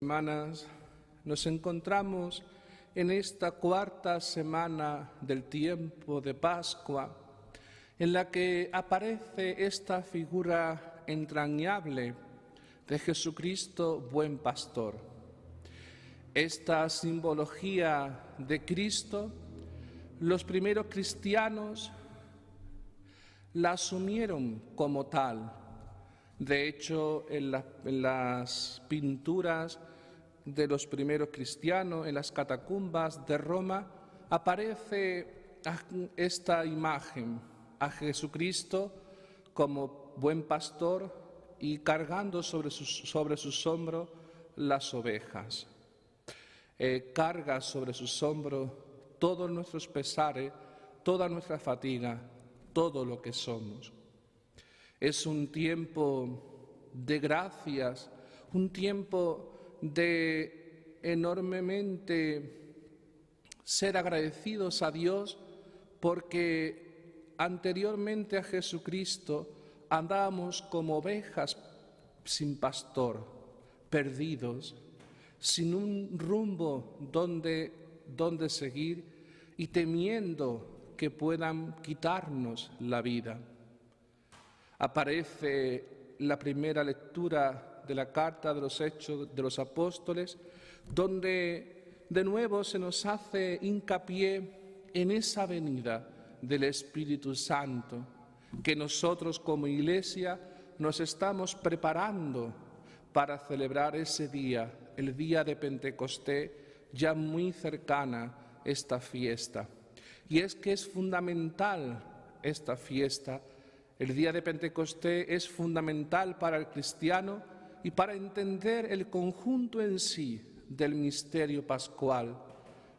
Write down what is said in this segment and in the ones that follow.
Hermanas, nos encontramos en esta cuarta semana del tiempo de Pascua, en la que aparece esta figura entrañable de Jesucristo, buen pastor. Esta simbología de Cristo, los primeros cristianos la asumieron como tal. De hecho, en las pinturas de los primeros cristianos, en las catacumbas de Roma, aparece esta imagen, a Jesucristo como buen pastor y cargando sobre sus hombros las ovejas. Carga sobre sus hombros todos nuestros pesares, toda nuestra fatiga, todo lo que somos. Es un tiempo de gracias, un tiempo de enormemente ser agradecidos a Dios porque anteriormente a Jesucristo andábamos como ovejas sin pastor, perdidos, sin un rumbo donde seguir y temiendo que puedan quitarnos la vida. Aparece la primera lectura de la carta de los Hechos de los Apóstoles, donde de nuevo se nos hace hincapié en esa venida del Espíritu Santo, que nosotros como Iglesia nos estamos preparando para celebrar ese día, el día de Pentecostés, ya muy cercana esta fiesta. Y es que es fundamental esta fiesta. El día de Pentecostés es fundamental para el cristiano y para entender el conjunto en sí del misterio pascual,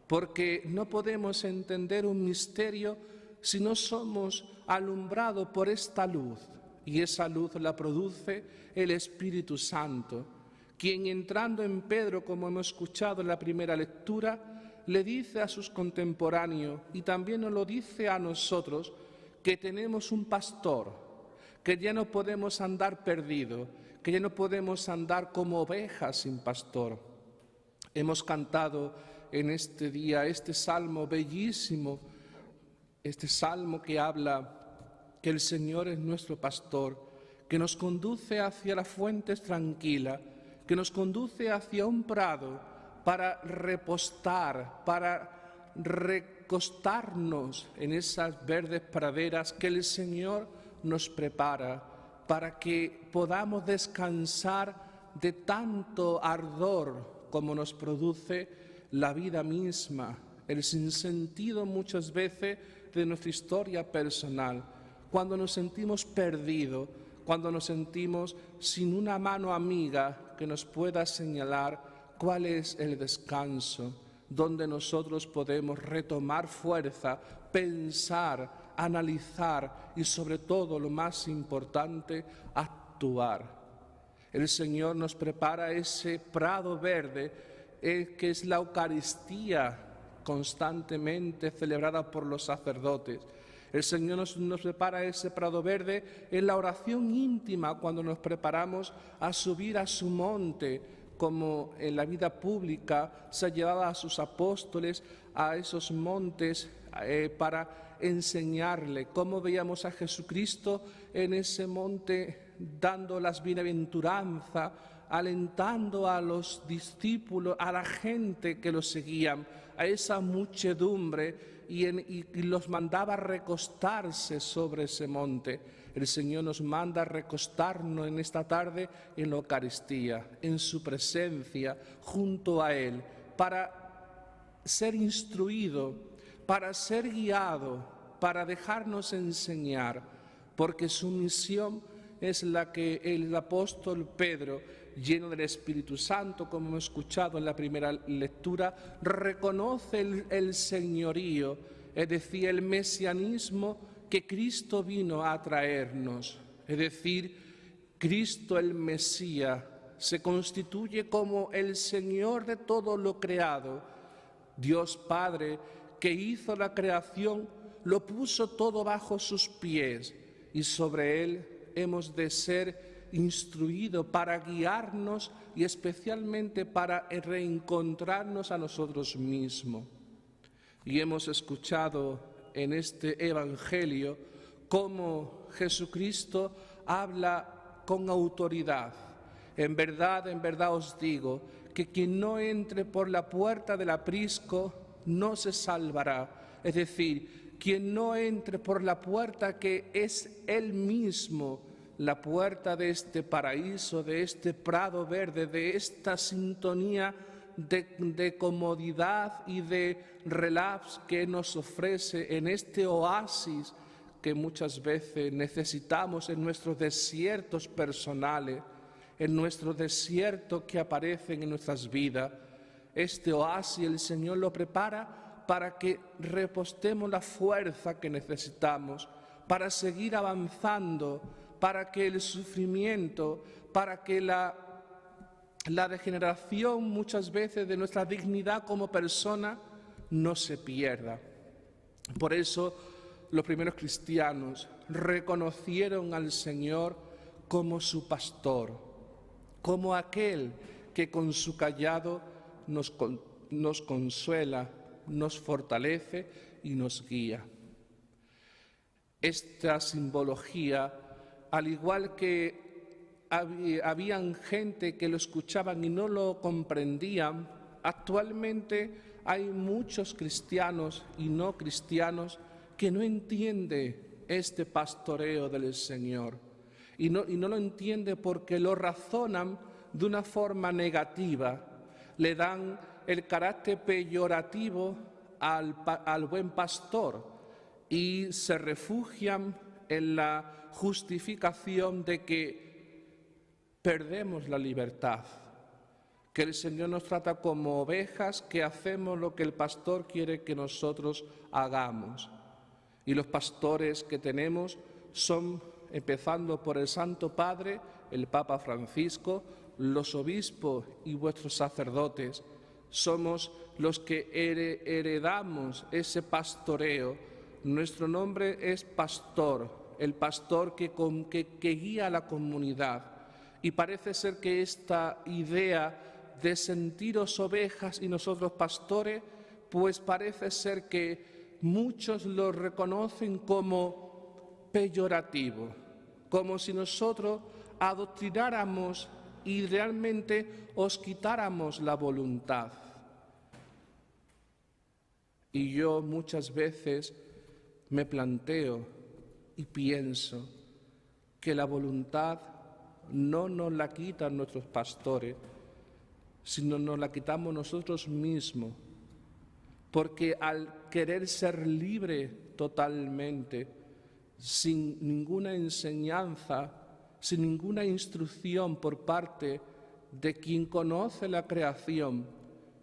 porque no podemos entender un misterio si no somos alumbrados por esta luz, y esa luz la produce el Espíritu Santo, quien entrando en Pedro, como hemos escuchado en la primera lectura, le dice a sus contemporáneos y también nos lo dice a nosotros, que tenemos un pastor, que ya no podemos andar perdidos, que ya no podemos andar como ovejas sin pastor. Hemos cantado en este día este salmo bellísimo, este salmo que habla que el Señor es nuestro pastor, que nos conduce hacia las fuentes tranquilas, que nos conduce hacia un prado para repostar, para recostarnos en esas verdes praderas que el Señor nos prepara para que podamos descansar de tanto ardor como nos produce la vida misma, el sinsentido muchas veces de nuestra historia personal, cuando nos sentimos perdidos, cuando nos sentimos sin una mano amiga que nos pueda señalar cuál es el descanso, donde nosotros podemos retomar fuerza, pensar, analizar y sobre todo, lo más importante, actuar. El Señor nos prepara ese prado verde que es la Eucaristía constantemente celebrada por los sacerdotes. El Señor nos prepara ese prado verde en la oración íntima cuando nos preparamos a subir a su monte, como en la vida pública se ha llevado a sus apóstoles a esos montes para enseñarle. Cómo veíamos a Jesucristo en ese monte dando las bienaventuranzas, alentando a los discípulos, a la gente que los seguían, a esa muchedumbre y los mandaba a recostarse sobre ese monte. El Señor nos manda a recostarnos en esta tarde en la Eucaristía, en su presencia, junto a Él, para ser instruido, para ser guiado, para dejarnos enseñar, porque su misión es la que el apóstol Pedro, lleno del Espíritu Santo, como hemos escuchado en la primera lectura, reconoce el señorío, es decir, el mesianismo que Cristo vino a traernos. Es decir, Cristo el Mesías se constituye como el Señor de todo lo creado. Dios Padre, que hizo la creación, lo puso todo bajo sus pies y sobre Él hemos de ser instruido para guiarnos y especialmente para reencontrarnos a nosotros mismos. Y hemos escuchado en este Evangelio cómo Jesucristo habla con autoridad. En verdad os digo que quien no entre por la puerta del aprisco no se salvará. Es decir, quien no entre por la puerta que es Él mismo, la puerta de este paraíso, de este prado verde, de esta sintonía de comodidad y de relax que nos ofrece en este oasis que muchas veces necesitamos en nuestros desiertos personales, en nuestro desierto que aparecen en nuestras vidas. Este oasis el Señor lo prepara para que repostemos la fuerza que necesitamos, para seguir avanzando, para que el sufrimiento, para que la degeneración muchas veces de nuestra dignidad como persona no se pierda. Por eso los primeros cristianos reconocieron al Señor como su pastor, como aquel que con su cayado nos consuela, nos fortalece y nos guía. Esta simbología, al igual que habían gente que lo escuchaban y no lo comprendían, actualmente hay muchos cristianos y no cristianos que no entienden este pastoreo del Señor. Y no lo entienden porque lo razonan de una forma negativa, le dan el carácter peyorativo al buen pastor y se refugian en la justificación de que perdemos la libertad, que el Señor nos trata como ovejas, que hacemos lo que el pastor quiere que nosotros hagamos. Y los pastores que tenemos son, empezando por el Santo Padre, el Papa Francisco, los obispos y vuestros sacerdotes, somos los que heredamos ese pastoreo. Nuestro nombre es pastor, el pastor que guía a la comunidad. Y parece ser que esta idea de sentiros ovejas y nosotros pastores, pues parece ser que muchos lo reconocen como peyorativo, como si nosotros adoctrináramos y realmente os quitáramos la voluntad. Y yo muchas veces me planteo y pienso que la voluntad no nos la quitan nuestros pastores, sino nos la quitamos nosotros mismos, porque al querer ser libre totalmente, sin ninguna enseñanza, sin ninguna instrucción por parte de quien conoce la creación,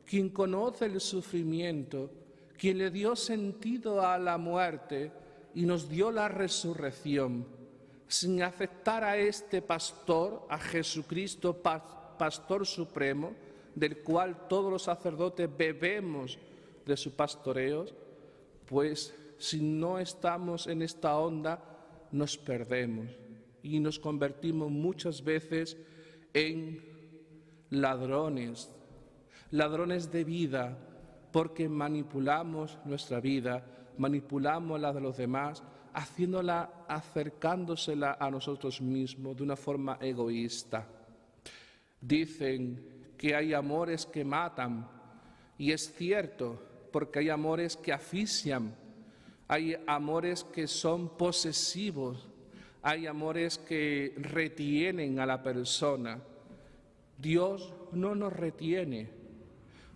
quien conoce el sufrimiento, quien le dio sentido a la muerte y nos dio la resurrección, sin aceptar a este pastor, a Jesucristo, pastor supremo, del cual todos los sacerdotes bebemos de su pastoreo, pues si no estamos en esta onda nos perdemos y nos convertimos muchas veces en ladrones de vida, porque manipulamos nuestra vida, manipulamos la de los demás, haciéndola, acercándosela a nosotros mismos de una forma egoísta. Dicen que hay amores que matan, y es cierto, porque hay amores que asfixian, hay amores que son posesivos, hay amores que retienen a la persona. Dios no nos retiene,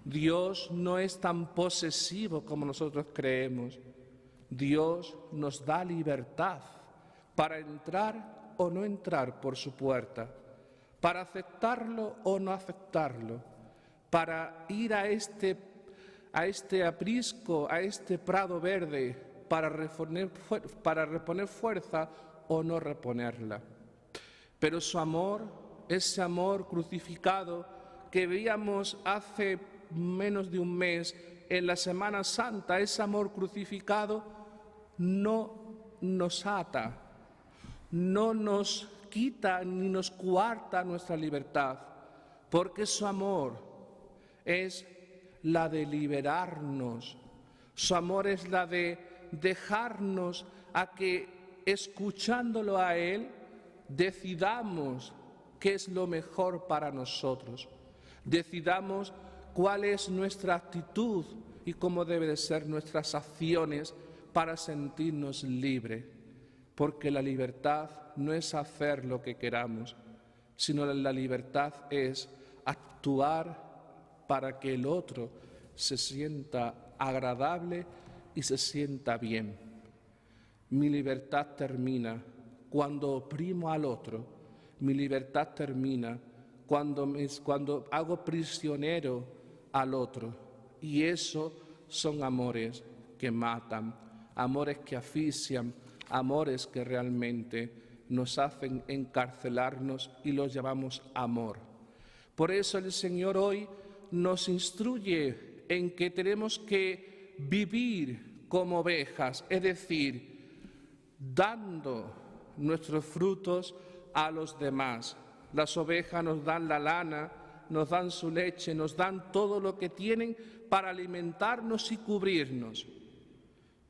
Dios no es tan posesivo como nosotros creemos. Dios nos da libertad para entrar o no entrar por su puerta, para aceptarlo o no aceptarlo, para ir a este aprisco, a este prado verde, para reponer fuerza o no reponerla. Pero su amor, ese amor crucificado que veíamos hace menos de un mes en la Semana Santa, ese amor crucificado no nos ata, no nos quita ni nos coarta nuestra libertad, porque su amor es la de liberarnos, su amor es la de dejarnos a que, escuchándolo a Él, decidamos qué es lo mejor para nosotros, decidamos cuál es nuestra actitud y cómo deben de ser nuestras acciones para sentirnos libres, porque la libertad no es hacer lo que queramos, sino la libertad es actuar para que el otro se sienta agradable y se sienta bien. Mi libertad termina cuando oprimo al otro, mi libertad termina cuando hago prisionero al otro, y eso son amores que matan, amores que asfixian, amores que realmente nos hacen encarcelarnos y los llamamos amor. Por eso el Señor hoy nos instruye en que tenemos que vivir como ovejas, es decir, dando nuestros frutos a los demás. Las ovejas nos dan la lana, nos dan su leche, nos dan todo lo que tienen para alimentarnos y cubrirnos.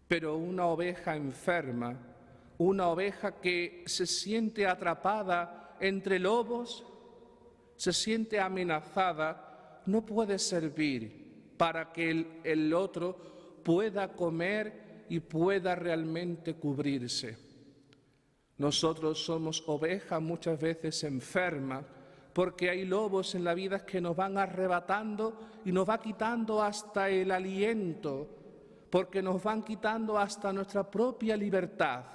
Pero una oveja enferma, una oveja que se siente atrapada entre lobos, se siente amenazada, no puede servir para que el otro pueda comer y pueda realmente cubrirse. Nosotros somos ovejas muchas veces enfermas, porque hay lobos en la vida que nos van arrebatando y nos va quitando hasta el aliento, porque nos van quitando hasta nuestra propia libertad.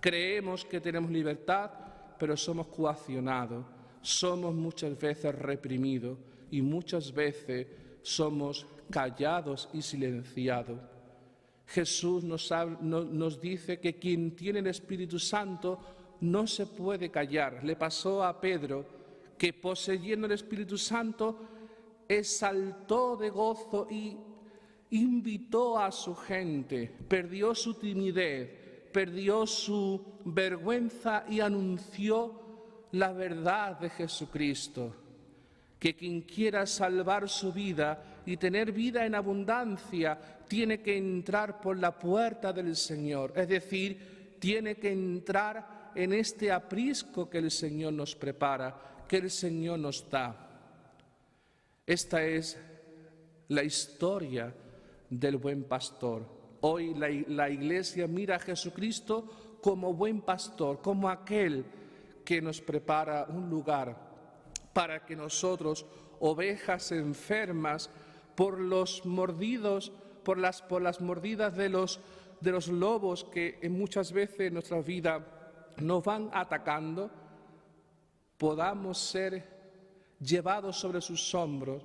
Creemos que tenemos libertad, pero somos coaccionados, somos muchas veces reprimidos y muchas veces somos callados y silenciados. Jesús nos dice que quien tiene el Espíritu Santo no se puede callar. Le pasó a Pedro que, poseyendo el Espíritu Santo, exaltó de gozo y invitó a su gente, perdió su timidez, perdió su vergüenza y anunció la verdad de Jesucristo, que quien quiera salvar su vida y tener vida en abundancia tiene que entrar por la puerta del Señor, es decir, tiene que entrar en este aprisco que el Señor nos prepara, que el Señor nos da. Esta es la historia del buen pastor. Hoy la Iglesia mira a Jesucristo como buen pastor, como aquel que nos prepara un lugar para que nosotros, ovejas enfermas, por las mordidas de los lobos que muchas veces en nuestra vida nos van atacando, podamos ser llevados sobre sus hombros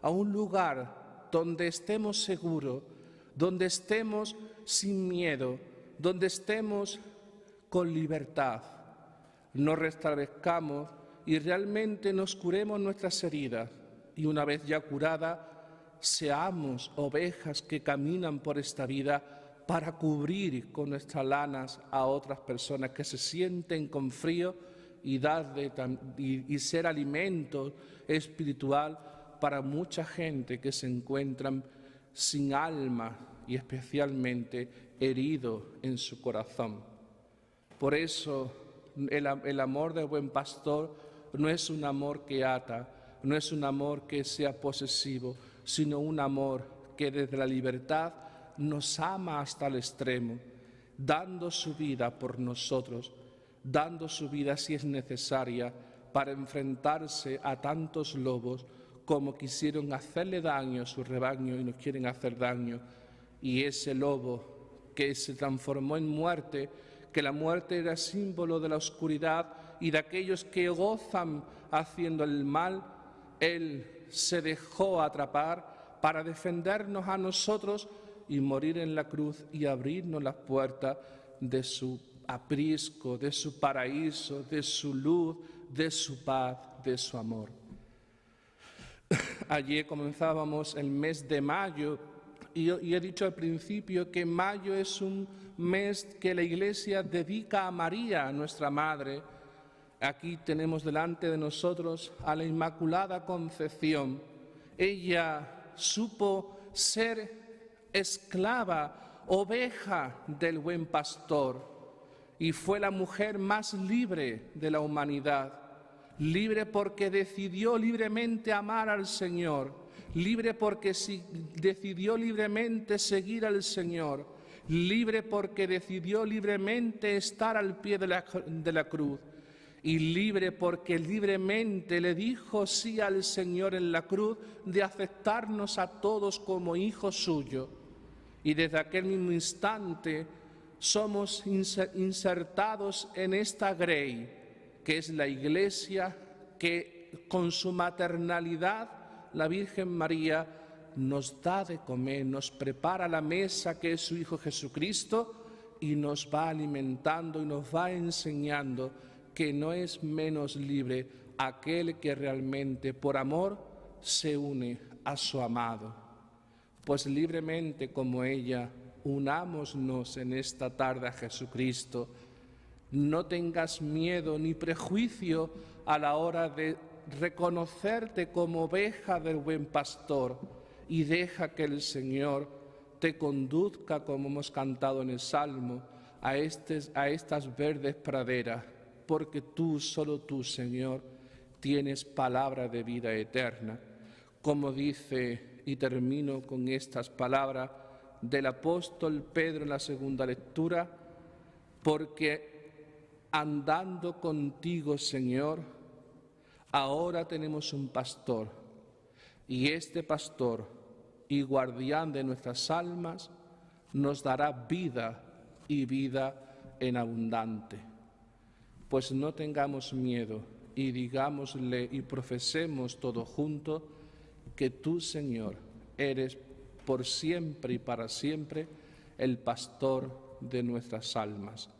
a un lugar donde estemos seguros, donde estemos sin miedo, donde estemos con libertad, nos restablezcamos y realmente nos curemos nuestras heridas, y una vez ya curadas, seamos ovejas que caminan por esta vida para cubrir con nuestras lanas a otras personas que se sienten con frío y ser alimento espiritual para mucha gente que se encuentran sin alma y especialmente herido en su corazón. Por eso el amor del buen pastor no es un amor que ata, no es un amor que sea posesivo, sino un amor que desde la libertad nos ama hasta el extremo, dando su vida por nosotros, dando su vida si es necesaria para enfrentarse a tantos lobos como quisieron hacerle daño a su rebaño y nos quieren hacer daño. Y ese lobo que se transformó en muerte, que la muerte era símbolo de la oscuridad y de aquellos que gozan haciendo el mal, Él se dejó atrapar para defendernos a nosotros y morir en la cruz y abrirnos las puertas de su aprisco, de su paraíso, de su luz, de su paz, de su amor. Ayer comenzábamos el mes de mayo y he dicho al principio que mayo es un mes que la Iglesia dedica a María, nuestra Madre. Aquí tenemos delante de nosotros a la Inmaculada Concepción. Ella supo ser esclava, oveja del buen pastor, y fue la mujer más libre de la humanidad. Libre porque decidió libremente amar al Señor, libre porque decidió libremente seguir al Señor, libre porque decidió libremente estar al pie de la cruz, y libre porque libremente le dijo sí al Señor en la cruz de aceptarnos a todos como hijos suyos. Y desde aquel mismo instante somos insertados en esta grey, que es la Iglesia, que con su maternalidad la Virgen María nos da de comer, nos prepara la mesa que es su Hijo Jesucristo y nos va alimentando y nos va enseñando que no es menos libre aquel que realmente por amor se une a su amado. Pues libremente como ella, unámonos en esta tarde a Jesucristo. No tengas miedo ni prejuicio a la hora de reconocerte como oveja del buen pastor y deja que el Señor te conduzca, como hemos cantado en el Salmo, a estas verdes praderas, porque tú, solo tú, Señor, tienes palabra de vida eterna. Como dice, y termino con estas palabras del apóstol Pedro en la segunda lectura, porque andando contigo, Señor, ahora tenemos un pastor, y este pastor y guardián de nuestras almas nos dará vida y vida en abundante. Pues no tengamos miedo y digámosle y profesemos todos juntos que tú, Señor, eres por siempre y para siempre el pastor de nuestras almas.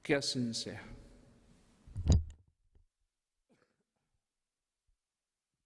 Que así sea.